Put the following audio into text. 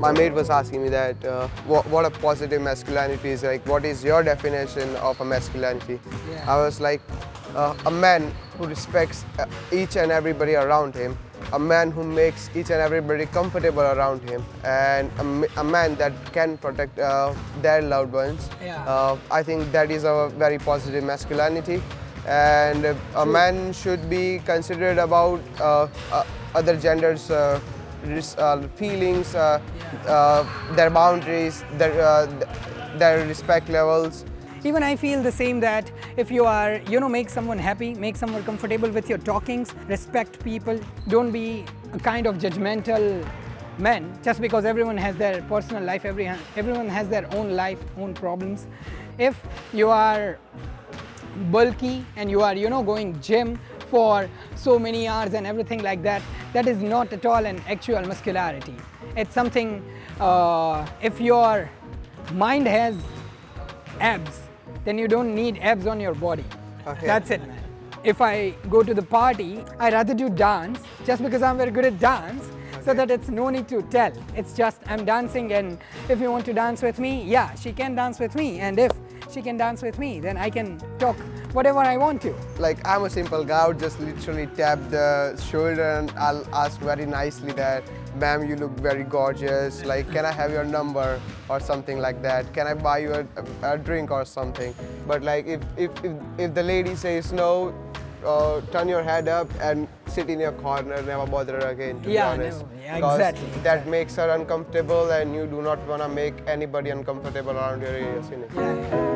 my mate was asking me that what a positive masculinity is like. What is your definition of a masculinity? Yeah. I was like, a man who respects each and everybody around him, a man who makes each and everybody comfortable around him, and a man that can protect their loved ones. Yeah. I think that is a very positive masculinity, and a man should be considerate about other genders' feelings, their boundaries, their respect levels. Even I feel the same, that if you are, make someone happy, make someone comfortable with your talkings, respect people, don't be a kind of judgmental man just because everyone has their personal life, everyone has their own life, own problems. If you are bulky and you are, going gym for so many hours and everything like that, that is not at all an actual muscularity. It's something, if your mind has abs, then you don't need abs on your body. Okay. That's it, man. If I go to the party, I rather do dance just because I'm very good at dance, so that it's no need to tell. It's just I'm dancing, and if you want to dance with me, yeah, she can dance with me, and if she can dance with me, then I can talk whatever I want to. Like, I'm a simple guy, I would just literally tap the shoulder and I'll ask very nicely that, ma'am, you look very gorgeous, like, can I have your number or something like that? Can I buy you a drink or something? But like, if the lady says no, turn your head up and sit in your corner, never bother her again, to be honest. No, yeah, Because exactly. that makes her uncomfortable, and you do not want to make anybody uncomfortable around your area. Yeah, yeah.